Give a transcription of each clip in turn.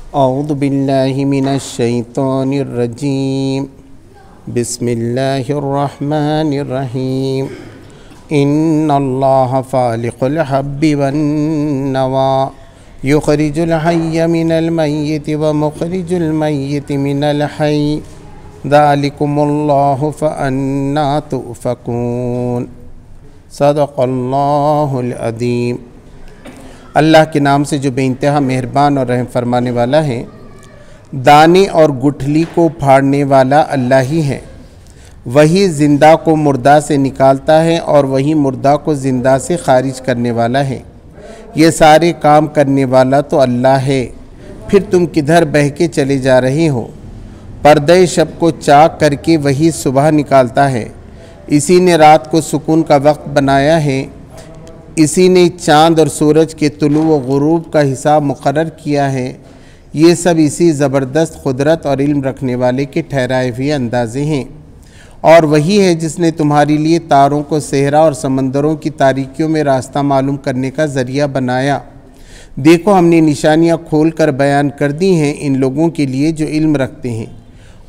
औज़ु बिल्लाहि मिनश्शैतानिर्रजीम बिस्मिल्लाहिर्रहमानिर्रहीम इन्नल्लाहा फ़ालिक़ुल हब्बि वन्नवा युख़रिजुल हय्य मिनल मय्यिति व मुख़रिजुल मय्यिति मिनल हय्य ज़ालिकुमुल्लाहु फ़अन्ना तुफ़कून। सदक़ल्लाहुल अज़ीम। अल्लाह के नाम से जो बेइंतहा मेहरबान और रहम फरमाने वाला है। दाने और गुठली को फाड़ने वाला अल्लाह ही है। वही ज़िंदा को मुर्दा से निकालता है और वही मुर्दा को ज़िंदा से खारिज करने वाला है। ये सारे काम करने वाला तो अल्लाह है। फिर तुम किधर बह के चले जा रहे हो? पर्दे शब को चाक करके वही सुबह निकालता है। इसी ने रात को सुकून का वक्त बनाया है। इसी ने चाँद और सूरज के तुलू व गुरूब का हिसाब मुकर्रर किया है। ये सब इसी ज़बरदस्त क़ुदरत और इल्म रखने वाले के ठहराए हुए अंदाज़े हैं। और वही है जिसने तुम्हारे लिए तारों को सेहरा और समंदरों की तारीकियों में रास्ता मालूम करने का ज़रिया बनाया। देखो, हमने निशानियाँ खोल कर बयान कर दी हैं इन लोगों के लिए जो इल्म रखते हैं।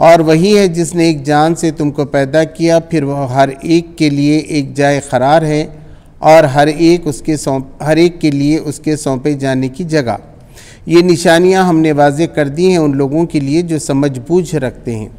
और वही है जिसने एक जान से तुमको पैदा किया, फिर वह हर एक के लिए एक जाए क़रार है और हर एक के लिए उसके सौंपे जाने की जगह। ये निशानियां हमने वाज़े कर दी हैं उन लोगों के लिए जो समझ बूझ रखते हैं।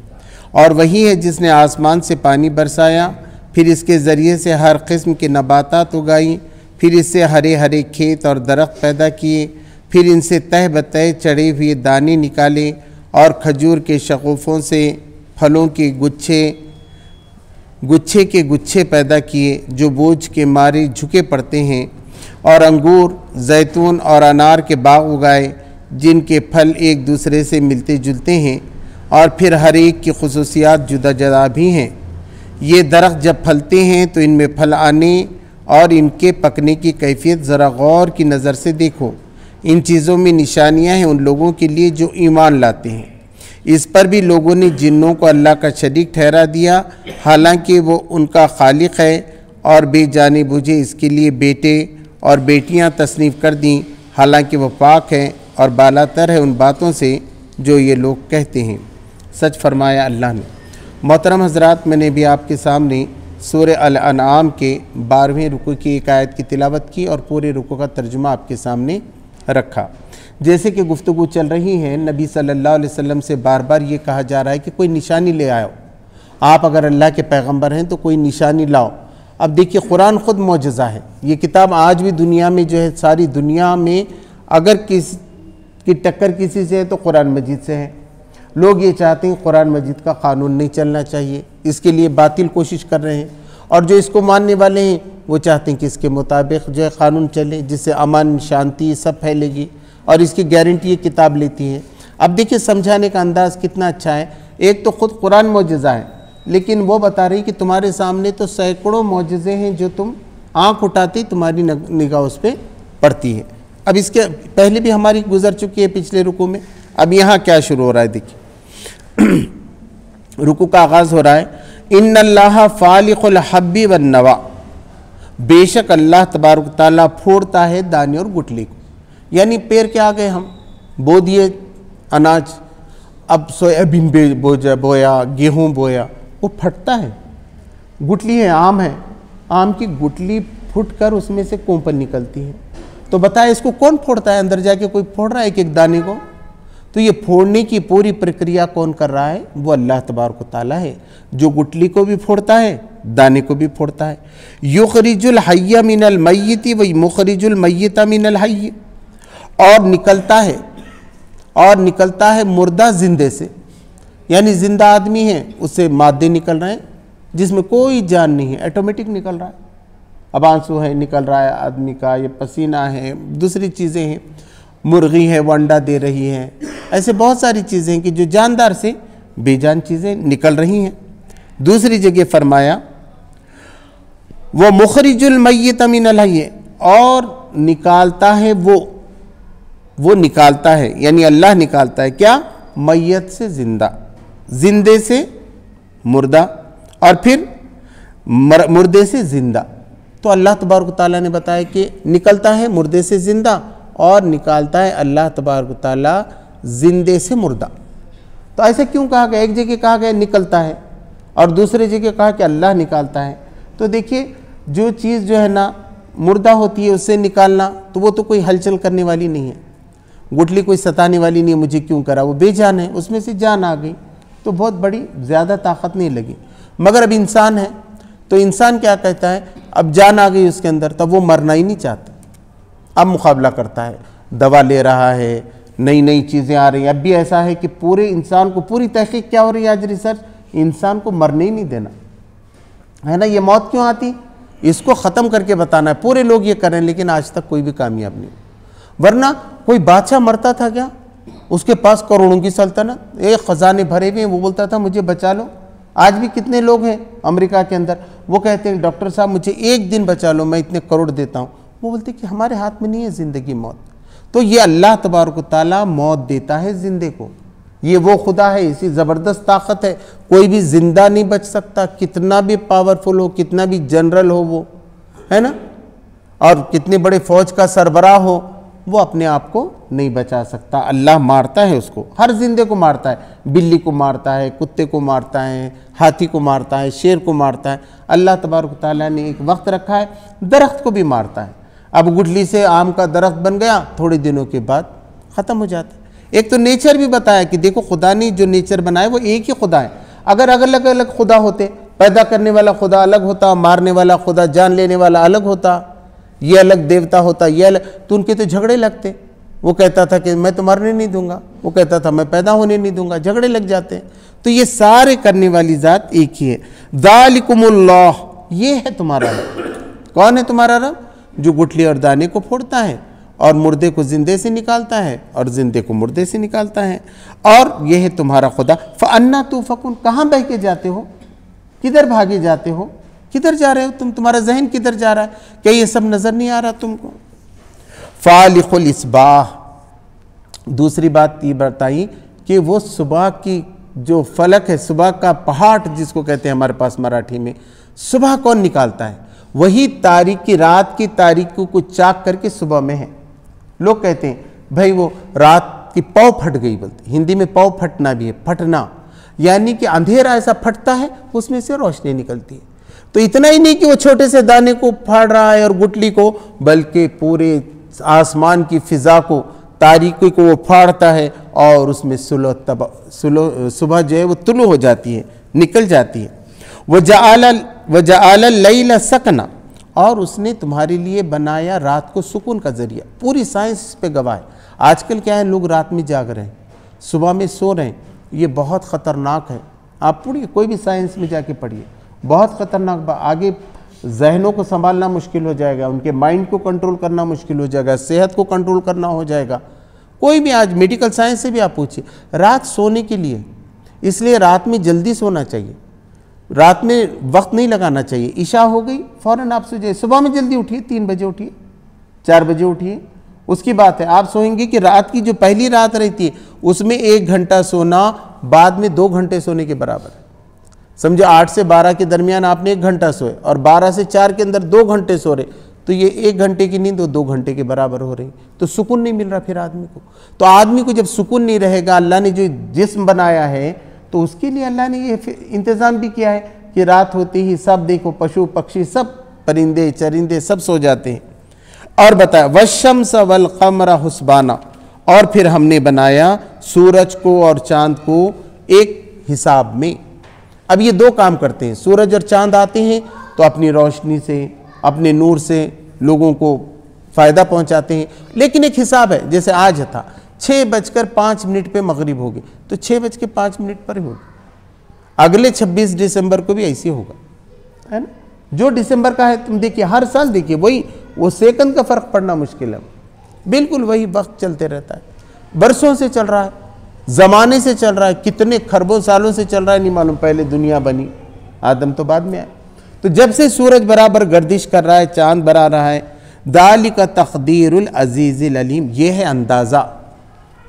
और वही है जिसने आसमान से पानी बरसाया, फिर इसके ज़रिए से हर किस्म के नबातात उगाई, फिर इससे हरे हरे खेत और दरख्त पैदा किए, फिर इनसे तह बतह चढ़े हुए दाने निकाले और खजूर के शगुफ़ों से फलों के गुच्छे के गुच्छे पैदा किए जो बोझ के मारे झुके पड़ते हैं। और अंगूर, जैतून और अनार के बाग उगाए जिनके फल एक दूसरे से मिलते जुलते हैं और फिर हर एक की खुसूसियात जुदा जुदा भी हैं। ये दरख्त जब फलते हैं तो इनमें फल आने और इनके पकने की कैफियत ज़रा गौर की नज़र से देखो। इन चीज़ों में निशानियां हैं उन लोगों के लिए जो ईमान लाते हैं। इस पर भी लोगों ने जिन्नों को अल्लाह का शरीक ठहरा दिया, हालांकि वो उनका खालिक है, और बेजाने बूझे इसके लिए बेटे और बेटियां तस्नीफ़ कर दी, हालांकि वह पाक है और बालातर है उन बातों से जो ये लोग कहते हैं। सच फरमाया अल्लाह ने। मोहतरम हज़रात, मैंने भी आपके सामने सूरह अल-अनआम के 12वें रुकू की एक आयत की तिलावत की और पूरे रुकू का तर्जुमा आपके सामने रखा। जैसे कि गुफ्तगू चल रही है, नबी सल्लल्लाहु अलैहि वसल्लम से बार बार ये कहा जा रहा है कि कोई निशानी ले आओ। आप अगर अल्लाह के पैगंबर हैं तो कोई निशानी लाओ। अब देखिए, कुरान ख़ुद मौजज़ा है। ये किताब आज भी दुनिया में जो है, सारी दुनिया में अगर की टक्कर किसी से है तो कुरान मजीद से है। लोग ये चाहते हैं कुरान मजीद का क़ानून नहीं चलना चाहिए, इसके लिए बातिल कोशिश कर रहे हैं। और जो इसको मानने वाले हैं वो चाहते हैं कि इसके मुताबिक जो है क़ानून चले, जिससे अमन शांति सब फैलेगी, और इसकी गारंटी ये किताब लेती है। अब देखिए, समझाने का अंदाज़ कितना अच्छा है। एक तो ख़ुद कुरान मौजज़ा है, लेकिन वो बता रही कि तुम्हारे सामने तो सैकड़ों मौजज़े हैं जो तुम आँख उठाती तुम्हारी निगाह उस पर पड़ती है। अब इसके पहले भी हमारी गुजर चुकी है पिछले रुकू में। अब यहाँ क्या शुरू हो रहा है, देखिए रुकू का आगाज़ हो रहा है, इन्नल्लाहा फालिक़ुल हब्बि वन्नवा। बेशक अल्लाह तबारक ताला फोड़ता है दाने और गुठली को। यानी पेड़ के आ गए, हम बो दिए अनाज, अब सोयाबीन बोया, गेहूँ बोया, वो फटता है। गुठली है, आम है, आम की गुठली फूट कर उसमें से कोंपन निकलती है। तो बताए इसको कौन फोड़ता है? अंदर जाके कोई फोड़ रहा है एक एक दाने को? तो ये फोड़ने की पूरी प्रक्रिया कौन कर रहा है? वो अल्लाह तबारक ताला है, जो गुठली को भी फोड़ता है, दाने को भी फोड़ता है। युखरिजुल हय्य मिनल मय्यिति व मुखरिजुल मय्यिता मिनल हय्य। और निकलता है मुर्दा जिंदे से। यानी जिंदा आदमी है, उससे मादे निकल रहे हैं जिसमें कोई जान नहीं है, ऑटोमेटिक निकल रहा है। अब आंसू है निकल रहा है आदमी का, ये पसीना है, दूसरी चीज़ें हैं, मुर्गी है वो अंडा दे रही है। ऐसे बहुत सारी चीज़ें हैं कि जो जानदार से बेजान चीज़ें निकल रही हैं। दूसरी जगह फरमाया, वो मुखरिजुल मय्यित मिनल हय्य, और निकालता है वो निकालता है, यानी अल्लाह निकालता है क्या? मय्यत से जिंदा, जिंदे से मुर्दा, और फिर मुर्दे से जिंदा। तो अल्लाह तबारक ताला ने बताया कि निकलता है मुर्दे से जिंदा और निकालता है अल्लाह तबारक ताला जिंदे से मुर्दा। तो ऐसे क्यों कहा गया? एक जगह कहा गया निकलता है और दूसरी जगह कहा कि अल्लाह निकालता है। तो देखिए, जो चीज़ जो है ना मुर्दा होती है उससे निकालना, तो वो तो कोई हलचल करने वाली नहीं है, गुठली कोई सताने वाली नहीं है, मुझे क्यों करा, वो बेजान है, उसमें से जान आ गई, तो बहुत बड़ी ज़्यादा ताकत नहीं लगी। मगर अब इंसान है, तो इंसान क्या कहता है, अब जान आ गई उसके अंदर, तब वो मरना ही नहीं चाहता, अब मुकाबला करता है, दवा ले रहा है, नई नई चीज़ें आ रही हैं। अब भी ऐसा है कि पूरे इंसान को, पूरी तहकीक क्या हो रही है आज रिसर्च, इंसान को मरने ही नहीं देना है ना। ये मौत क्यों आती, इसको ख़त्म करके बताना है। पूरे लोग ये करें, लेकिन आज तक कोई भी कामयाब नहीं। वरना कोई बादशाह मरता था क्या, उसके पास करोड़ों की सल्तनत, एक ख़जाने भरे हुए हैं, वो बोलता था मुझे बचा लो। आज भी कितने लोग हैं अमेरिका के अंदर, वो कहते हैं डॉक्टर साहब मुझे एक दिन बचा लो, मैं इतने करोड़ देता हूँ। वो बोलते कि हमारे हाथ में नहीं है ज़िंदगी मौत। तो ये अल्लाह तबारक व तआला मौत देता है जिंदे को, ये वो खुदा है, इसी ज़बरदस्त ताकत है, कोई भी जिंदा नहीं बच सकता, कितना भी पावरफुल हो, कितना भी जनरल हो वो, है ना, और कितने बड़े फौज का सरबराह हो, वो अपने आप को नहीं बचा सकता। अल्लाह मारता है उसको, हर जिंदे को मारता है, बिल्ली को मारता है, कुत्ते को मारता है, हाथी को मारता है, शेर को मारता है। अल्लाह तबारक व तआला ने एक वक्त रखा है, दरख्त को भी मारता है। अब गुठली से आम का दरख्त बन गया, थोड़े दिनों के बाद ख़त्म हो जाता है। एक तो नेचर भी बताया कि देखो खुदा ने जो नेचर बनाया वो एक ही खुदा है। अगर अलग अलग खुदा होते, पैदा करने वाला खुदा अलग होता, मारने वाला खुदा, जान लेने वाला अलग होता, ये अलग देवता होता, ये अलग, तो उनके तो झगड़े लगते। वो कहता था कि मैं तो मरने नहीं दूंगा, वो कहता था मैं पैदा होने नहीं दूंगा, झगड़े लग जाते हैं। तो ये सारे करने वाली ज़ात एक ही है। ज़ालिकुमुल्लाह, ये है तुम्हारा रब। कौन है तुम्हारा रब? जो गुठली और दाने को फोड़ता है और मुर्दे को जिंदे से निकालता है और जिंदे को मुर्दे से निकालता है, और यह है तुम्हारा खुदा। फ़अन्ना तुफ़कुन, कहाँ बह के जाते हो, किधर भागे जाते हो, किधर जा रहे हो तुम, तुम्हारा जहन किधर जा रहा है, क्या ये सब नज़र नहीं आ रहा तुमको? फ़ालिक़ुल इस्बाह, दूसरी बात ये बताई कि वो सुबह की जो फलक है, सुबह का पहाड़ जिसको कहते हैं हमारे पास मराठी में, सुबह कौन निकालता है? वही तारीख की, रात की तारीख को चाक करके सुबह में है। लोग कहते हैं भाई वो रात की पौ फट गई, बोलते हिंदी में पौ फटना भी है, फटना यानी कि अंधेरा ऐसा फटता है उसमें से रोशनी निकलती है। तो इतना ही नहीं कि वो छोटे से दाने को फाड़ रहा है और गुठली को, बल्कि पूरे आसमान की फिजा को, तारीकी को वो फाड़ता है और उसमें सुबह जो है वो तुलू हो जाती है, निकल जाती है। वजअल लैला सकना, और उसने तुम्हारे लिए बनाया रात को सुकून का जरिया। पूरी साइंस इस पे गवाह है। आजकल क्या है, लोग रात में जाग रहे हैं, सुबह में सो रहे हैं, ये बहुत ख़तरनाक है। आप पढ़िए, कोई भी साइंस में जाके पढ़िए, बहुत ख़तरनाक। आगे जहनों को संभालना मुश्किल हो जाएगा, उनके माइंड को कंट्रोल करना मुश्किल हो जाएगा, सेहत को कंट्रोल करना हो जाएगा। कोई भी आज मेडिकल साइंस से भी आप पूछिए, रात सोने के लिए, इसलिए रात में जल्दी सोना चाहिए, रात में वक्त नहीं लगाना चाहिए। इशा हो गई फ़ौरन आप सो जाइए, सुबह में जल्दी उठिए, 3 बजे उठिए, 4 बजे उठिए, उसकी बात है। आप सोएंगे कि रात की जो पहली रात रहती है उसमें 1 घंटा सोना बाद में 2 घंटे सोने के बराबर है। समझो 8 से 12 के दरमियान आपने 1 घंटा सोए और 12 से 4 के अंदर 2 घंटे सो रहे, तो ये 1 घंटे की नींद 2 घंटे के बराबर हो रही। तो सुकून नहीं मिल रहा फिर आदमी को। तो आदमी को जब सुकून नहीं रहेगा, अल्लाह ने जो जिस्म बनाया है तो उसके लिए अल्लाह ने ये इंतज़ाम भी किया है कि रात होती ही सब देखो, पशु पक्षी सब, परिंदे चरिंदे सब सो जाते हैं। और बताया वशम्स वल क़मर हुस्बाना, और फिर हमने बनाया सूरज को और चांद को एक हिसाब में। अब ये 2 काम करते हैं, सूरज और चांद आते हैं तो अपनी रोशनी से, अपने नूर से लोगों को फ़ायदा पहुंचाते हैं, लेकिन एक हिसाब है। जैसे आज था 6:05 पे मगरिब होगी, तो 6:05 पर ही होगी। अगले 26 दिसंबर को भी ऐसे होगा, है ना। जो दिसंबर का है तुम देखिए, हर साल देखिए वही, वो सेकंड का फ़र्क पड़ना मुश्किल है, बिल्कुल वही वक्त चलते रहता है, बरसों से चल रहा है, ज़माने से चल रहा है, कितने खरबों सालों से चल रहा है, नहीं मालूम। पहले दुनिया बनी, आदम तो बाद में आए। तो जब से सूरज बराबर गर्दिश कर रहा है, चांद बरा रहा है, दालिका तक़दीरुल अज़ीज़िल अलीम, ये है अंदाज़ा,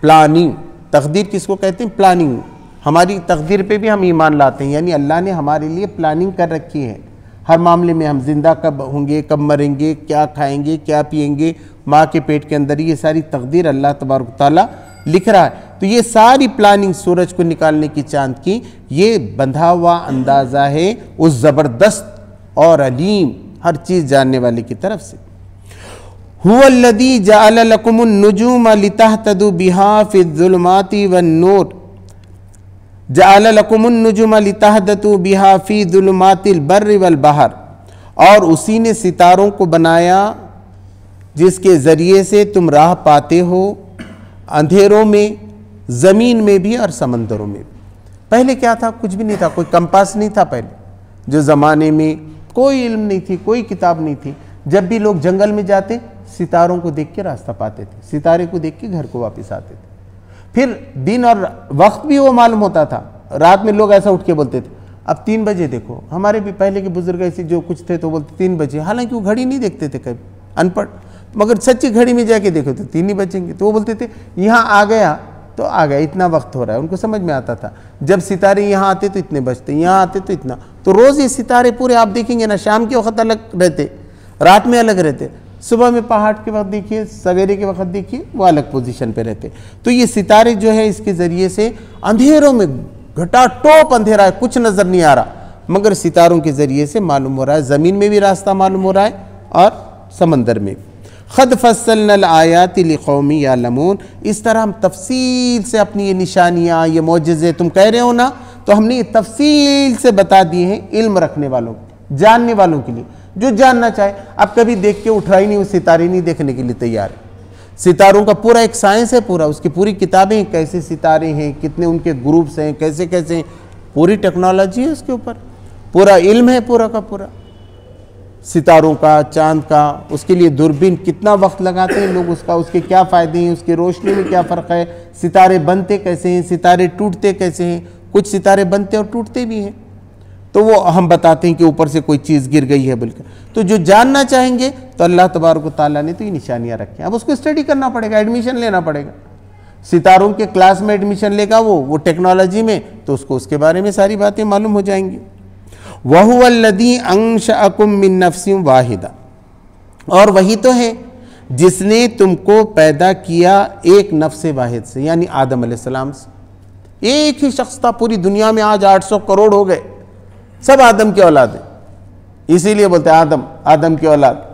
प्लानिंग। तकदीर किसको कहते हैं? प्लानिंग। हमारी तकदीर पे भी हम ईमान लाते हैं, यानी अल्लाह ने हमारे लिए प्लानिंग कर रखी है हर मामले में। हम जिंदा कब होंगे, कब मरेंगे, क्या खाएंगे, क्या पिएंगे, माँ के पेट के अंदर, ये सारी तकदीर अल्लाह तबारक तआला लिख रहा है। तो ये सारी प्लानिंग सूरज को निकालने की, चांद की, ये बंधा हुआ अंदाज़ा है उस ज़बरदस्त और अलीम हर चीज़ जानने वाले की तरफ से। हुवल्लज़ी जअल लकुमुन नुजूम लितहतदू बिहा फ़िज़्ज़ुलुमाति वन्नूर जअल लकुमुन नुजूम लितहतदू बिहा फ़िज़्ज़ुलुमातिल बर्रि वल बहर, और उसी ने सितारों को बनाया जिसके ज़रिए से तुम राह पाते हो अंधेरों में, ज़मीन में भी और समंदरों में भी। पहले क्या था? कुछ भी नहीं था, कोई कंपास नहीं था पहले, जो ज़माने में कोई इल्म नहीं थी, कोई किताब नहीं थी। जब भी लोग जंगल में जाते सितारों को देख के रास्ता पाते थे, सितारे को देख के घर को वापस आते थे। फिर दिन और वक्त भी वो मालूम होता था। रात में लोग ऐसा उठ के बोलते थे अब 3 बजे देखो। हमारे भी पहले के बुजुर्ग ऐसे जो कुछ थे तो बोलते 3 बजे, हालांकि वो घड़ी नहीं देखते थे कभी, अनपढ़, मगर सच्ची घड़ी में जाके देखो तो 3 ही बजेंगे। तो वो बोलते थे यहाँ आ गया तो आ गया, इतना वक्त हो रहा है। उनको समझ में आता था जब सितारे यहाँ आते तो इतने बजते, यहाँ आते तो इतना। तो रोज़ ये सितारे पूरे आप देखेंगे ना, शाम के वक्त अलग रहते, रात में अलग रहते, सुबह में पहाड़ के वक्त देखिए, सवेरे के वक्त देखिए, वो अलग पोजीशन पे रहते। तो ये सितारे जो है इसके ज़रिए से अंधेरों में, घटा टोप अंधेरा है, कुछ नज़र नहीं आ रहा, मगर सितारों के ज़रिए से मालूम हो रहा है, ज़मीन में भी रास्ता मालूम हो रहा है और समंदर में भी। ख़द फ़स्सलनल आयाति लिक़ौमिन यअलमून, इस तरह हम तफसील से अपनी ये निशानियाँ, ये मोजज़े तुम कह रहे हो ना, तो हमने ये तफसील से बता दिए हैं इल्म रखने वालों, जानने वालों के लिए, जो जानना चाहे। अब कभी देख के उठ रहा ही नहीं, वो सितारे नहीं देखने के लिए तैयार है। सितारों का पूरा एक साइंस है, पूरा उसकी पूरी किताबें हैं, कैसे सितारे हैं, कितने उनके ग्रुप्स हैं, कैसे कैसे हैं, पूरी टेक्नोलॉजी है उसके ऊपर, पूरा इल्म है पूरा का पूरा सितारों का, चांद का। उसके लिए दूरबीन कितना वक्त लगाते हैं लोग, उसका, उसके क्या फ़ायदे हैं, उसकी रोशनी में क्या फ़र्क है, सितारे बनते कैसे हैं, सितारे टूटते कैसे हैं। कुछ सितारे बनते और टूटते भी हैं, तो वो हम बताते हैं कि ऊपर से कोई चीज़ गिर गई है बोलकर। तो जो जानना चाहेंगे तो अल्लाह तबारक व तआला ने तो ये निशानियाँ रखी हैं। अब उसको स्टडी करना पड़ेगा, एडमिशन लेना पड़ेगा। सितारों के क्लास में एडमिशन लेगा वो टेक्नोलॉजी में, तो उसको उसके बारे में सारी बातें मालूम हो जाएंगी। वहुवल्लज़ी अंशअकुम मिन नफ्सिन वाहिदा, और वही तो है जिसने तुमको पैदा किया एक नफ्स वाहिद से, यानी आदम अलैहिस्सलाम से। एक ही शख्स था पूरी दुनिया में, आज 800 करोड़ हो गए, सब आदम की औलाद है, इसीलिए बोलते हैं आदम, आदम की औलाद।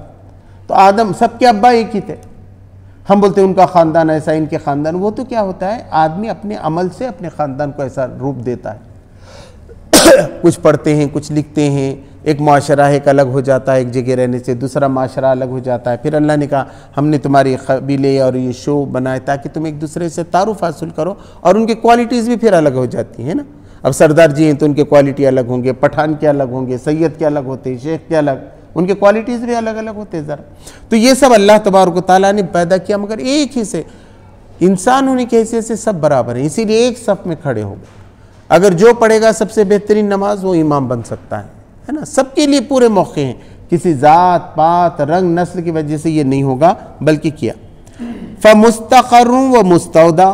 तो आदम सबके अब्बा एक ही थे। हम बोलते हैं उनका ख़ानदान ऐसा, इनके ख़ानदान, वो तो क्या होता है, आदमी अपने अमल से अपने ख़ानदान को ऐसा रूप देता है। कुछ पढ़ते हैं, कुछ लिखते हैं, एक माशरा एक अलग हो जाता है, एक जगह रहने से दूसरा माशरा अलग हो जाता है। फिर अल्लाह ने कहा हमने तुम्हारी कबीले और ये शो बनाए ताकि तुम एक दूसरे से तारुफ हासिल करो, और उनकी क्वालिटीज़ भी फिर अलग हो जाती हैं ना। अब सरदार जी हैं तो उनके क्वालिटी अलग होंगे, पठान के अलग होंगे, सैयद के अलग होते हैं, शेख के अलग, उनके क्वालिटीज़ भी अलग अलग होते हैं ज़रा। तो ये सब अल्लाह तबारक व तआला ने पैदा किया, मगर एक ही से, इंसान होने की हैसियत से सब बराबर हैं, इसीलिए एक सफ़ में खड़े हो गए। अगर जो पढ़ेगा सबसे बेहतरीन नमाज वो इमाम बन सकता है ना। सबके लिए पूरे मौके हैं, किसी ज़ात पात रंग नस्ल की वजह से ये नहीं होगा, बल्कि किया। फ़मुस्तक़र्रुन व मुस्तौदा,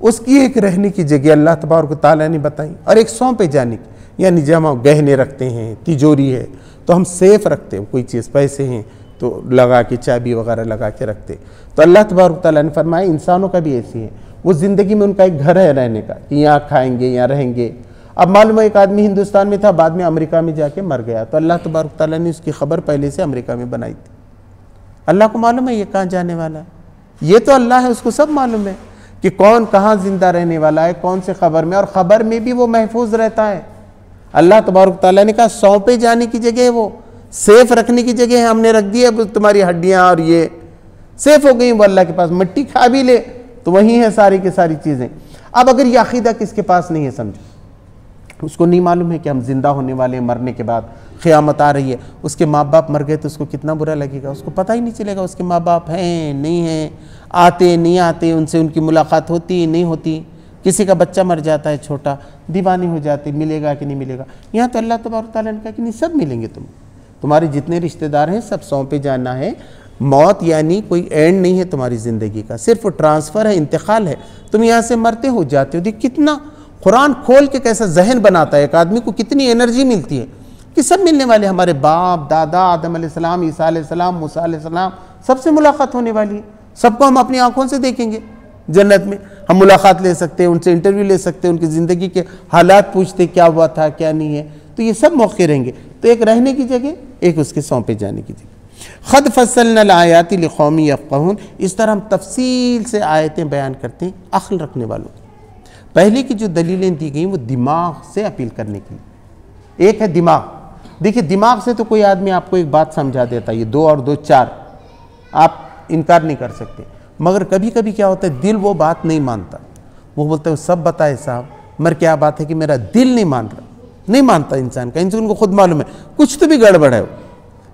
उसकी एक रहने की जगह अल्लाह तबारक व तआला ने बताई, और एक सौंपे जाने की, यानी जब हम गहने रखते हैं, तिजोरी है तो हम सेफ रखते हैं, कोई चीज़ पैसे हैं तो लगा के चाबी वगैरह लगा के रखते। तो अल्लाह तबारक व तआला ने फरमाया इंसानों का भी ऐसी है, वो ज़िंदगी में उनका एक घर है रहने का, कि यहाँ खाएंगे, यहाँ रहेंगे। अब मालूम है एक आदमी हिंदुस्तान में था, बाद में अमेरिका में जाके मर गया, तो अल्लाह तबारक व तआला ने उसकी खबर पहले से अमेरिका में बनाई थी। अल्लाह को मालूम है ये कहाँ जाने वाला है, ये तो अल्लाह है, उसको सब मालूम है कि कौन कहाँ ज़िंदा रहने वाला है, कौन से खबर में, और ख़बर में भी वो महफूज रहता है। अल्लाह तबारक व तआला ने कहा सौंपे जाने की जगह है, वो सेफ रखने की जगह है, हमने रख दी है। तुम्हारी हड्डियाँ और ये सेफ हो गई वो अल्लाह के पास, मिट्टी खा भी ले तो वही है सारी की सारी चीज़ें। अब अगर ये अकीदा किसके पास नहीं है, समझो, उसको नहीं मालूम है कि हम जिंदा होने वाले हैं, मरने के बाद क़यामत आ रही है, उसके माँ बाप मर गए तो उसको कितना बुरा लगेगा, उसको पता ही नहीं चलेगा उसके माँ बाप हैं नहीं हैं, आते नहीं आते, उनसे उनकी मुलाकात होती नहीं होती। किसी का बच्चा मर जाता है छोटा, दीवानी हो जाती, मिलेगा कि नहीं मिलेगा। यहाँ तो अल्लाह तबारक व तआला ने कहा कि नहीं, सब मिलेंगे, तुम्हारे जितने रिश्तेदार हैं सब सौंपे जाना है। मौत यानी कोई एंड नहीं है तुम्हारी ज़िंदगी का, सिर्फ ट्रांसफ़र है, इंतकाल है। तुम यहाँ से मरते हो जाते हो। देख कितना कुरान खोल के कैसा जहन बनाता है, एक आदमी को कितनी एनर्जी मिलती है कि सब मिलने वाले, हमारे बाप दादा आदम अलैहिस्सलाम, ईसा अलैहिस्सलाम, मूसा अलैहिस्सलाम, सबसे मुलाकात होने वाली है, सबको हम अपनी आंखों से देखेंगे। जन्नत में हम मुलाकात ले सकते हैं, उनसे इंटरव्यू ले सकते हैं, उनकी ज़िंदगी के हालात पूछते क्या हुआ था क्या नहीं है, तो ये सब मौके रहेंगे। तो एक रहने की जगह, एक उसके सौंपे जाने की जगह। ख़द फस्सलना आयाति लिक़ौमी यफ़क़हून, इस तरह हम तफसील से आयतें बयान करते हैं अक्ल रखने वालों को। पहले की जो दलीलें दी गई वो दिमाग से अपील करने के लिए। एक है दिमाग, देखिए दिमाग से तो कोई आदमी आपको एक बात समझा देता है, ये 2 और 2 4, आप इनकार नहीं कर सकते। मगर कभी कभी क्या होता है, दिल वो बात नहीं मानता, वो बोलता है सब बताए साहब, मगर क्या बात है कि मेरा दिल नहीं मान रहा, नहीं मानता इंसान का। इंसान को खुद मालूम है कुछ तो भी गड़बड़ है,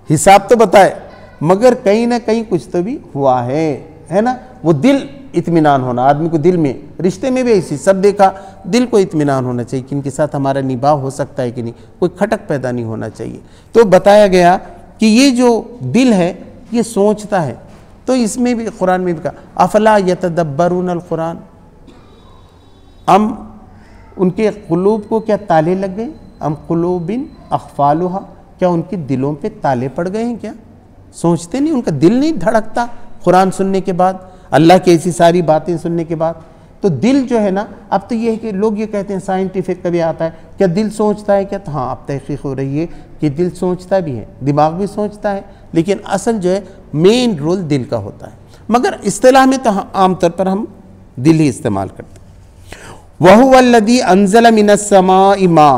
हिसाब तो बताए मगर कहीं ना कहीं कुछ तो भी हुआ है ना। वो दिल इत्मीनान होना, आदमी को दिल में, रिश्ते में भी ऐसी सब देखा, दिल को इत्मीनान होना चाहिए कि इनके साथ हमारा निभाव हो सकता है कि नहीं, कोई खटक पैदा नहीं होना चाहिए। तो बताया गया कि ये जो दिल है ये सोचता है। तो इसमें भी कुरान में भी कहा अफला यतदब्बरून अल कुरान, उनके कुलूब को क्या ताले लग गए, अम कुलूबिन अख्फालुहा, क्या उनके दिलों पे ताले पड़ गए हैं, क्या सोचते नहीं, उनका दिल नहीं धड़कता कुरान सुनने के बाद, अल्लाह की ऐसी सारी बातें सुनने के बाद। तो दिल जो है ना, अब तो ये है कि लोग ये कहते हैं साइंटिफिक कभी आता है क्या दिल सोचता है क्या, तो हाँ अब तहकीक हो रही है कि दिल सोचता भी है, दिमाग भी सोचता है, लेकिन असल जो है मेन रोल दिल का होता है। मगर इस्तिलाह में तो आमतौर पर हम दिल ही इस्तेमाल करते हैं। वहुवल्लज़ी अंज़ल मिनस समाई मा,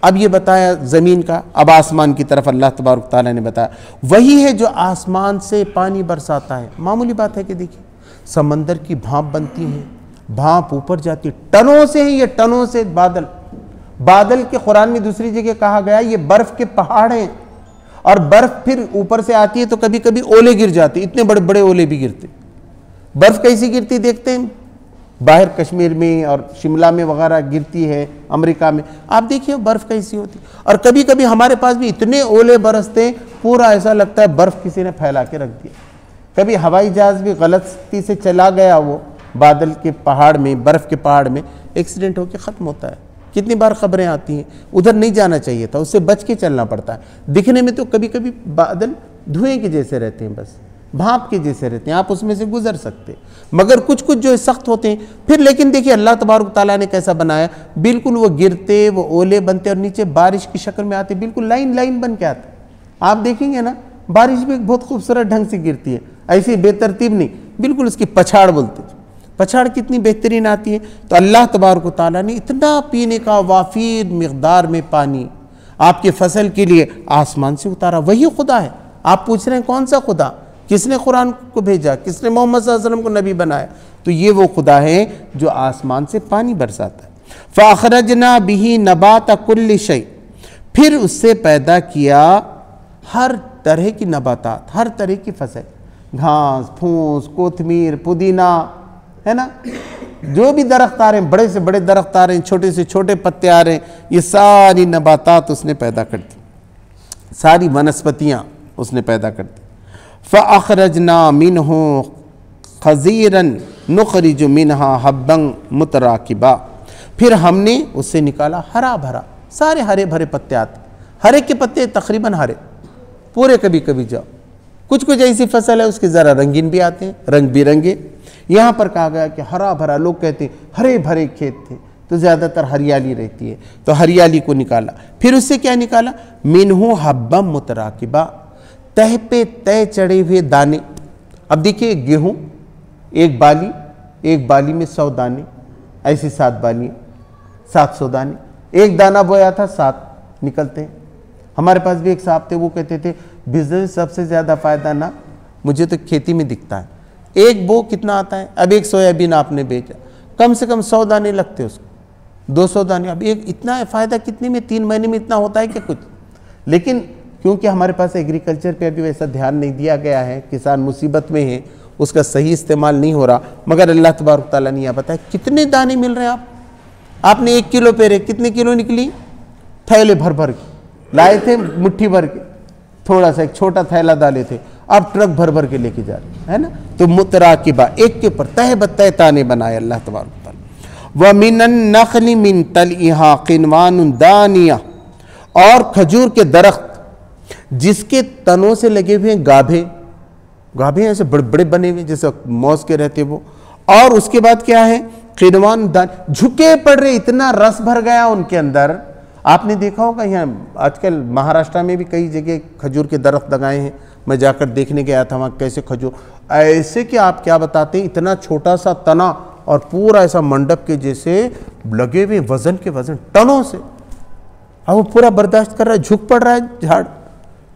अब ये बताया ज़मीन का, अब आसमान की तरफ अल्लाह तबारक तआला ने बताया वही है जो आसमान से पानी बरसाता है। मामूली बात है कि देखिए समंदर की भाप बनती है, भाप ऊपर जाती है, टनों से है ये, टनों से बादल के कुरान में दूसरी जगह कहा गया ये बर्फ के पहाड़ हैं, और बर्फ फिर ऊपर से आती है तो कभी कभी ओले गिर जाते, इतने बड़े बड़े ओले भी गिरते। बर्फ कैसी गिरती देखते हैं, बाहर कश्मीर में और शिमला में वगैरह गिरती है, अमेरिका में आप देखिए बर्फ कैसी होती। और कभी कभी हमारे पास भी इतने ओले बरसते पूरा ऐसा लगता है बर्फ किसी ने फैला के रख दिया। कभी हवाई जहाज भी गलती से चला गया, वो बादल के पहाड़ में, बर्फ के पहाड़ में एक्सीडेंट होकर ख़त्म होता है। कितनी बार खबरें आती हैं, उधर नहीं जाना चाहिए था, उससे बच के चलना पड़ता है। दिखने में तो कभी कभी बादल धुएं के जैसे रहते हैं, बस भाप के जैसे रहते हैं, आप उसमें से गुजर सकते, मगर कुछ कुछ जो सख्त होते हैं फिर। लेकिन देखिए अल्लाह तबारक तआला ने कैसा बनाया, बिल्कुल वो गिरते, वो ओले बनते और नीचे बारिश की शक्ल में आते, बिल्कुल लाइन लाइन बन के आते। आप देखेंगे ना बारिश भी बहुत खूबसूरत ढंग से गिरती है, ऐसी बेतरतीब नहीं, बिल्कुल उसकी पछाड़ बोलते, पछाड़ कितनी बेहतरीन आती है। तो अल्लाह तबारक तआला ने इतना पीने का वाफिर मिक़दार में पानी आपके फसल के लिए आसमान से उतारा, वही खुदा है। आप पूछ रहे हैं कौन सा खुदा, किसने कुरान को भेजा, किसने मोहम्मद सल्लल्लाहु अलैहि वसल्लम को नबी बनाया, तो ये वो खुदा है जो आसमान से पानी बरसाता है। फ़अख़रजना बिही नबात कुल्लि शै, फिर उससे पैदा किया हर तरह की नबातात, हर तरह की फसल, घास फूस, कोतमीर, पुदीना, है ना, जो भी दरख्त आ रहे हैं, बड़े से बड़े दरख्त आ रहे हैं, छोटे से छोटे पत्ते आ रहे हैं, ये सारी नबातात उसने पैदा कर दी, सारी वनस्पतियाँ उसने पैदा कर दी। फ़अख़रजना मिन्हु खज़ीरन नुख़रिजु मिन्हा हब्बन मुतराकिबा, फिर हमने उससे निकाला हरा भरा, सारे हरे भरे पत्ते आते, हरे के पत्ते तकरीबन हरे पूरे, कभी कभी जाओ कुछ कुछ ऐसी फसल है उसके ज़रा रंगीन भी आते हैं, रंग बिरंगे। यहाँ पर कहा गया कि हरा भरा, लोग कहते हैं हरे भरे खेत थे, तो ज़्यादातर हरियाली रहती है, तो हरियाली को निकाला। फिर उससे क्या निकाला, मिन्हु हब्बम मुतराकिबा, तह पे तय चढ़े हुए दाने। अब देखिए गेहूँ एक बाली में 100 दाने, ऐसी 7 बालियाँ, 700 दाने, एक दाना बोया था 7 निकलते हैं। हमारे पास भी एक साहब थे, वो कहते थे बिजनेस सबसे ज़्यादा फ़ायदा ना मुझे तो खेती में दिखता है। एक बो कितना आता है, अब एक सोयाबीन आपने बेचा, कम से कम 100 दाने लगते उसको, 200 दाने, अब एक इतना फ़ायदा कितने में, 3 महीने में इतना होता है क्या कुछ। लेकिन क्योंकि हमारे पास एग्रीकल्चर पे अभी वैसा ध्यान नहीं दिया गया है, किसान मुसीबत में है, उसका सही इस्तेमाल नहीं हो रहा। मगर अल्लाह तबारक तआला ने यह बताया कितने दाने मिल रहे हैं। आपने 1 किलो पेरे, कितने किलो निकली, थैले भर भर के लाए थे, मुट्ठी भर के, थोड़ा सा एक छोटा थैला डाले थे, अब ट्रक भर भर के लेके जा रहे हैं ना। तो मुतराकिबा, एक के ऊपर तह बत्तह ताने बनाए अल्लाह तबारक तआला। व मिनन नखली मिन तलइहा किनवान दानिया, और खजूर के दरख्त जिसके तनों से लगे हुए गाभे, गाभे ऐसे बड़े बड़े बने हुए जैसे मौज के रहते वो, और उसके बाद क्या है, किनवान दान झुके पड़ रहे, इतना रस भर गया उनके अंदर। आपने देखा होगा यहाँ आजकल महाराष्ट्र में भी कई जगह खजूर के दरख्त लगाए हैं, मैं जाकर देखने गया था वहाँ कैसे खजूर ऐसे कि आप क्या बताते हैं, इतना छोटा सा तना और पूरा ऐसा मंडप के जैसे लगे हुए, वजन के वजन टनों से, अब वो पूरा बर्दाश्त कर रहा है, झुक पड़ रहा है झाड़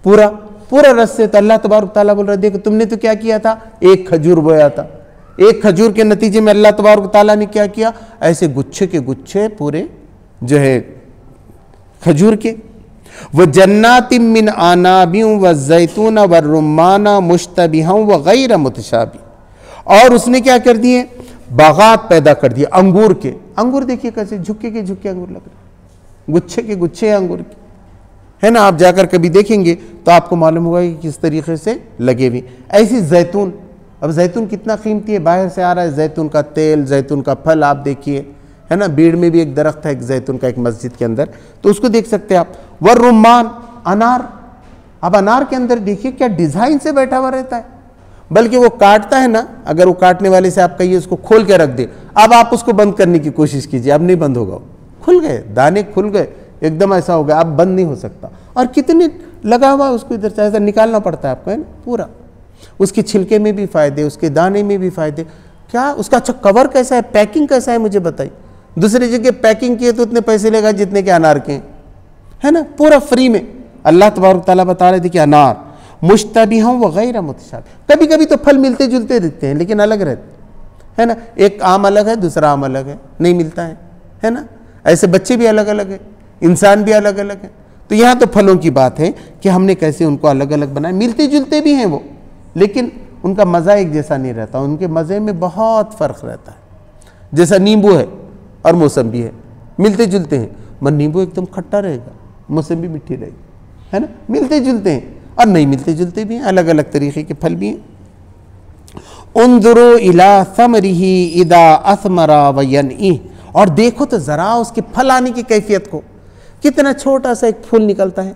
पूरा पूरा रस से। तो अल्लाह तबारक ताला बोल रहा है देखो तुमने तो क्या किया था, एक खजूर बोया था, एक खजूर के नतीजे में अल्लाह तबारक ताला ने क्या किया, ऐसे गुच्छे के गुच्छे पूरे जो है खजूर के। व जन्नातिम मिन आनाबियों व जैतून व रुम्माना मुश्तबिहा व गैर मुतशाबी, और उसने क्या कर दिए, बागात पैदा कर दिए अंगूर के। अंगूर देखिए कैसे झुके के झुके अंगूर लग रहे, गुच्छे के गुच्छे अंगूर के, है ना। आप जाकर कभी देखेंगे तो आपको मालूम होगा कि किस तरीके से लगे हुए। ऐसी जैतून, अब जैतून कितना कीमती है, बाहर से आ रहा है जैतून का तेल, जैतून का फल, आप देखिए, है ना। बीड़ में भी एक दरख्त है एक जैतून का, एक मस्जिद के अंदर, तो उसको देख सकते हैं आप। वर रुम्मान, अनार, अब अनार के अंदर देखिए क्या डिजाइन से बैठा हुआ रहता है, बल्कि वो काटता है ना, अगर वो काटने वाले से आप कहिए उसको खोल के रख दे, अब आप उसको बंद करने की कोशिश कीजिए, अब नहीं बंद होगा, खुल गए दाने, खुल गए एकदम, ऐसा हो गया, अब बंद नहीं हो सकता। और कितने लगा हुआ उसको, इधर से ऐसा निकालना पड़ता है आपको, है ना पूरा। उसके छिलके में भी फायदे, उसके दाने में भी फायदे, क्या उसका अच्छा कवर कैसा है, पैकिंग कैसा है, मुझे बताइए। दूसरी जगह पैकिंग किए तो उतने पैसे लेगा जितने के अनार के, है ना, पूरा फ्री में। अल्लाह तबारक ताला बता रहे थे कि अनार मुश्तबिहा व गैर मुतशाबी, कभी कभी तो फल मिलते जुलते दिखते हैं लेकिन अलग रहते, है ना। एक आम अलग है, दूसरा आम अलग है, नहीं मिलता है ना। ऐसे बच्चे भी अलग अलग है, इंसान भी अलग अलग है। तो यहाँ तो फलों की बात है कि हमने कैसे उनको अलग अलग बनाए, मिलते जुलते भी हैं वो, लेकिन उनका मज़ा एक जैसा नहीं रहता, उनके मज़े में बहुत फ़र्क रहता है। जैसा नींबू है और मौसम्बी है, मिलते जुलते हैं, मगर नींबू एकदम खट्टा रहेगा, मौसम्बी मीठी रहेगी, है ना। मिलते जुलते हैं और नहीं मिलते जुलते भी हैं, अलग अलग तरीके के फल भी हैं। उन्जुरू इला समरिही इदा असमरा व यनई, और देखो तो ज़रा उसके फल आने की कैफियत को, कितना छोटा सा एक फूल निकलता है,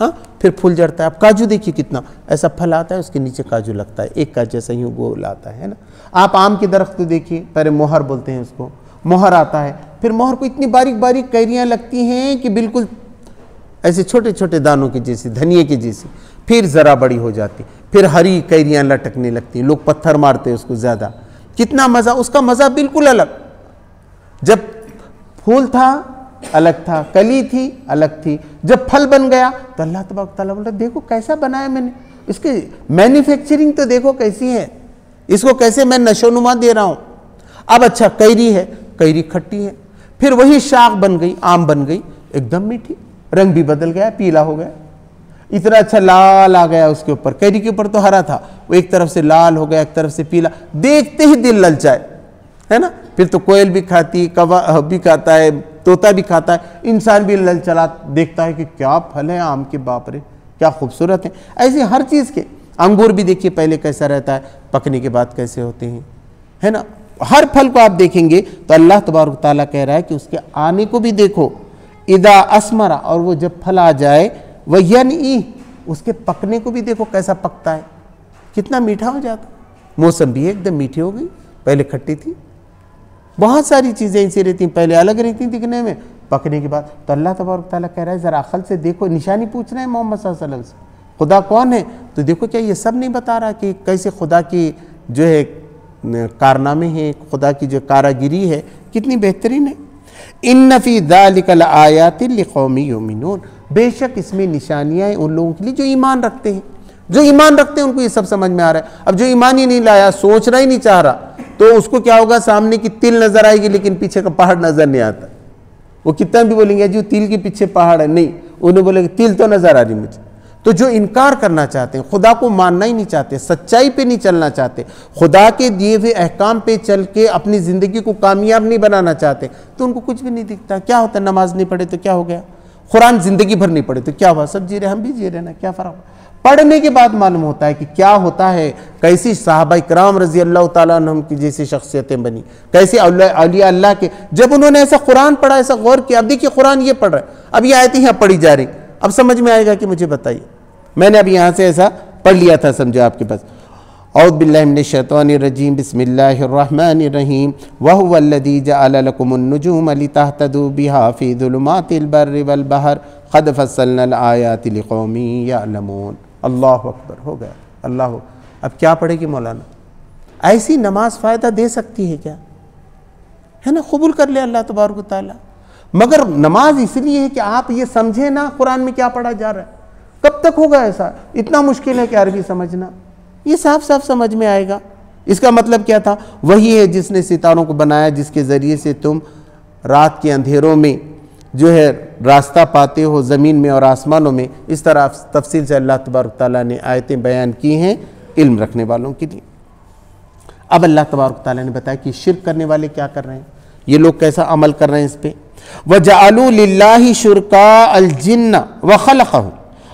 हाँ, फिर फूल जड़ता है। आप काजू देखिए कितना ऐसा फल आता है, उसके नीचे काजू लगता है, एक काजू जैसा यूँ गोल आता है ना। आप आम के दरख्त को देखिए, पहले मोहर बोलते हैं उसको, मोहर आता है, फिर मोहर को इतनी बारीक बारीक कैरियाँ लगती हैं कि बिल्कुल ऐसे छोटे छोटे दानों की जैसी, धनिए की जैसी, फिर ज़रा बड़ी हो जाती, फिर हरी कैरियाँ लटकने लगती, लोग पत्थर मारते हैं उसको ज़्यादा, कितना मज़ा, उसका मज़ा बिल्कुल अलग। जब फूल था अलग था, कली थी अलग थी, जब फल बन गया तो अल्लाह तबारक तआला बोल रहा देखो कैसा बनाया मैंने, इसकी मैन्युफैक्चरिंग तो देखो कैसी है, इसको कैसे मैं नशोनुमा दे रहा हूँ। अब अच्छा कैरी है, कैरी खट्टी है, फिर वही शाख बन गई, आम बन गई, एकदम मीठी, रंग भी बदल गया, पीला हो गया, इतना अच्छा लाल आ गया उसके ऊपर। कैरी के ऊपर तो हरा था, वो एक तरफ से लाल हो गया, एक तरफ से पीला, देखते ही दिल ललचाए, है ना। फिर तो कोयल भी खाती, कौवा भी खाता है, तोता भी खाता है, इंसान भी ललचला देखता है कि क्या फल है आम के, बाप रे क्या खूबसूरत है। ऐसे हर चीज़ के, अंगूर भी देखिए पहले कैसा रहता है, पकने के बाद कैसे होते हैं, है ना। हर फल को आप देखेंगे तो अल्लाह तबारक ताला कह रहा है कि उसके आने को भी देखो, इदा असमरा, और वो जब फल आ जाए, वह यनई, उसके पकने को भी देखो कैसा पकता है, कितना मीठा हो जाता। मौसम भी एकदम मीठी हो गई, पहले खट्टी थी। बहुत सारी चीज़ें ऐसी रहती, पहले अलग रहती दिखने में, पकने के बाद। तो अल्लाह तबारक ताला कह रहा है ज़रा अकल से देखो, निशानी पूछ रहे हैं मोहम्मद सल्लल्लाहु अलैहि वसल्लम से, खुदा कौन है, तो देखो क्या ये सब नहीं बता रहा कि कैसे खुदा की जो है कारनामे हैं, खुदा की जो कारागिरी है कितनी बेहतरीन है। इन्न फी ज़ालिका लआयातिन लिक़ौमिन युमिनून, बेशक इसमें निशानियाँ हैं उन लोगों के लिए जो ईमान रखते हैं। जो ईमान रखते हैं उनको ये सब समझ में आ रहा है। अब जो ईमान ही नहीं लाया, सोचना ही नहीं चाह रहा, तो उसको क्या होगा, सामने की तिल नजर आएगी लेकिन पीछे का पहाड़ नजर नहीं आता। वो कितना भी बोलेंगे जो तिल के पीछे पहाड़ है, नहीं, उन्हें बोलेंगे तिल तो नजर आ रही मुझे। तो जो इनकार करना चाहते हैं, खुदा को मानना ही नहीं चाहते, सच्चाई पे नहीं चलना चाहते, खुदा के दिए हुए अहकाम पे चल के अपनी ज़िंदगी को कामयाब नहीं बनाना चाहते, तो उनको कुछ भी नहीं दिखता। क्या होता है, नमाज नहीं पढ़े तो क्या हो गया, कुरान ज़िंदगी भर नहीं पढ़े तो क्या हुआ, सब जी रहे हम भी जी रहे ना, क्या फ़र्क। पढ़ने के बाद मालूम होता है कि क्या होता है, कैसी साहबा इकराम रज़ी अल्लाह ताला अन्हुम की जैसी शख्सियतें बनी, कैसे औलिया अल्लाह के, जब उन्होंने ऐसा कुरान पढ़ा, ऐसा गौर किया। अब देखिए कुरान ये पढ़ रहा है, अब ये आयतें यहाँ पढ़ी जा रही, अब समझ में आएगा कि मुझे बताइए, मैंने अभी यहाँ से ऐसा पढ़ लिया था, समझो आपके पास, औज़ु बिल्लाहि मिनश्शैतानिर्रजीम बिस्मिल्लाहिर्रहमानिर्रहीम वहुवल्लज़ी जअल लकुमुन्नुजूम लितहतदू बिहा फ़ी ज़ुलुमातिल बर्रि वल बहर क़द फ़स्सलनल आयाति लिक़ौमिन यअलमून। अल्लाहु अकबर। हो गया। अल्लाह। अब क्या पढ़ेगी मौलाना? ऐसी नमाज फ़ायदा दे सकती है क्या? है ना, कबूल कर ले अल्लाह तबारक व तआला। मगर नमाज इसलिए है कि आप ये समझे ना कुरान में क्या पढ़ा जा रहा है। कब तक होगा ऐसा? इतना मुश्किल है कि अरबी समझना, ये साफ साफ समझ में आएगा। इसका मतलब क्या था? वही है जिसने सितारों को बनाया, जिसके ज़रिए से तुम रात के अंधेरों में जो है रास्ता पाते हो, ज़मीन में और आसमानों में। इस तरह तफसील से अल्लाह तबारक ताला ने आयतें बयान की हैं इल्म रखने वालों के लिए। अब अल्लाह तबारक ताला ने बताया कि शिर्क करने वाले क्या कर रहे हैं, ये लोग कैसा अमल कर रहे हैं इस पर। वजअलू लिल्लाहि शुरका अल जिन्न व खलक़हु,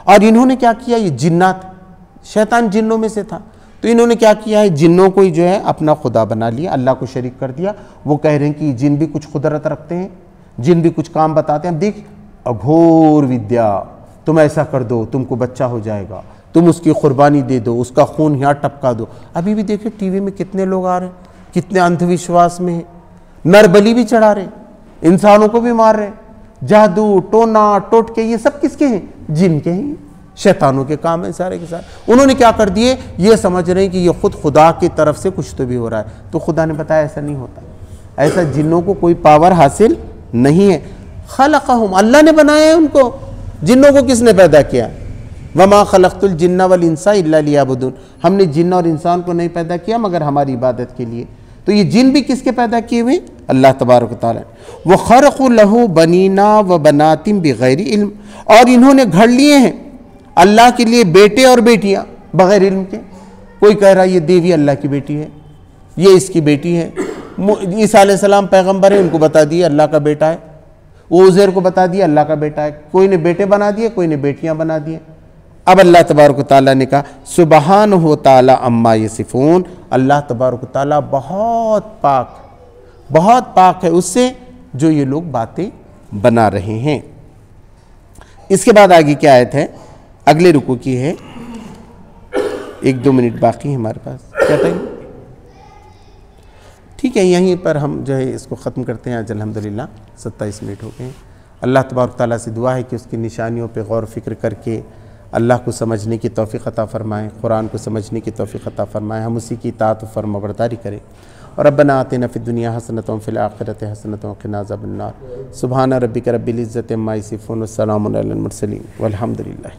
और इन्होंने क्या किया, ये जिन्नात, शैतान जिन्नों में से था, तो इन्होंने क्या किया है, जिन्नों को ही जो है अपना खुदा बना लिया, अल्लाह को शरीक कर दिया। वो कह रहे हैं कि जिन भी कुछ कुदरत रखते हैं, जिन भी कुछ काम बताते हैं। देख, अघोर विद्या, तुम ऐसा कर दो तुमको बच्चा हो जाएगा, तुम उसकी कुर्बानी दे दो, उसका खून यहाँ टपका दो। अभी भी देखिए टीवी में कितने लोग आ रहे हैं, कितने अंधविश्वास में है, नरबली भी चढ़ा रहे, इंसानों को भी मार रहे। जादू टोना टोटके ये सब किसके हैं? जिन के हैं, शैतानों के काम है सारे के सारे। उन्होंने क्या कर दिए, ये समझ रहे हैं कि ये खुद खुदा की तरफ से कुछ तो भी हो रहा है। तो खुदा ने बताया ऐसा नहीं होता, ऐसा जिन्नों को कोई पावर हासिल नहीं है। खलक़हुम, अल्लाह ने बनाया है उनको। जिन्नों को किसने पैदा किया? वमा खलक़तुल जिन्ना वल इंसा इल्ला लियअबुदून, हमने जिन्न और इंसान को नहीं पैदा किया मगर हमारी इबादत के लिए। तो ये जिन भी किसके पैदा किए हुए? अल्लाह तबारक व तआला। व खरक़ु लहू बनीना व बनातिम बिगैर इल्म, और इन्होंने घड़ लिए हैं अल्लाह के लिए बेटे और बेटियां बगैर इल्म के। कोई कह रहा है ये देवी अल्लाह की बेटी है, ये इसकी बेटी है। ईसा अलैहिस्सलाम पैगंबर है, उनको बता दिए अल्लाह का बेटा है। वो उज़ैर को बता दिया अल्लाह का बेटा है। कोई ने बेटे बना दिए, कोई ने बेटियां बना दिए। अब अल्लाह तबारक व तआला ने कहा सुबहानहु व तआला अम्मा यसिफून, अल्लाह तबारक व तआला बहुत पाक है उससे जो ये लोग बातें बना रहे हैं। इसके बाद आगे क्या आयत है, अगले रुकू की है। 1-2 मिनट बाकी है हमारे पास, क्या टाइम? ठीक है, यहीं पर हम जो है इसको ख़त्म करते हैं। आज अल्हम्दुलिल्लाह 27 मिनट हो गए। अल्लाह तबारक तआला से दुआ है कि उसकी निशानियों पे गौर फ़िक्र करके अल्लाह को समझने की तौफ़ीक़ अता फ़रमाएँ, कुरान को समझने की तौफ़ीक़ अता फ़रमाएँ, हम उसी की इताअत व फ़रमाबरदारी करें। और रब्बना आतिना फ़िद दुनिया हसनतम व फ़िल आखिरति हसनतम व क़िना अज़ाबन्नार। सुब्हान रब्बिका रब्बिल इज़्ज़ति अम्मा यसिफ़ून व सलामुन अलल मुरसलीन वल्हम्दुलिल्लाह।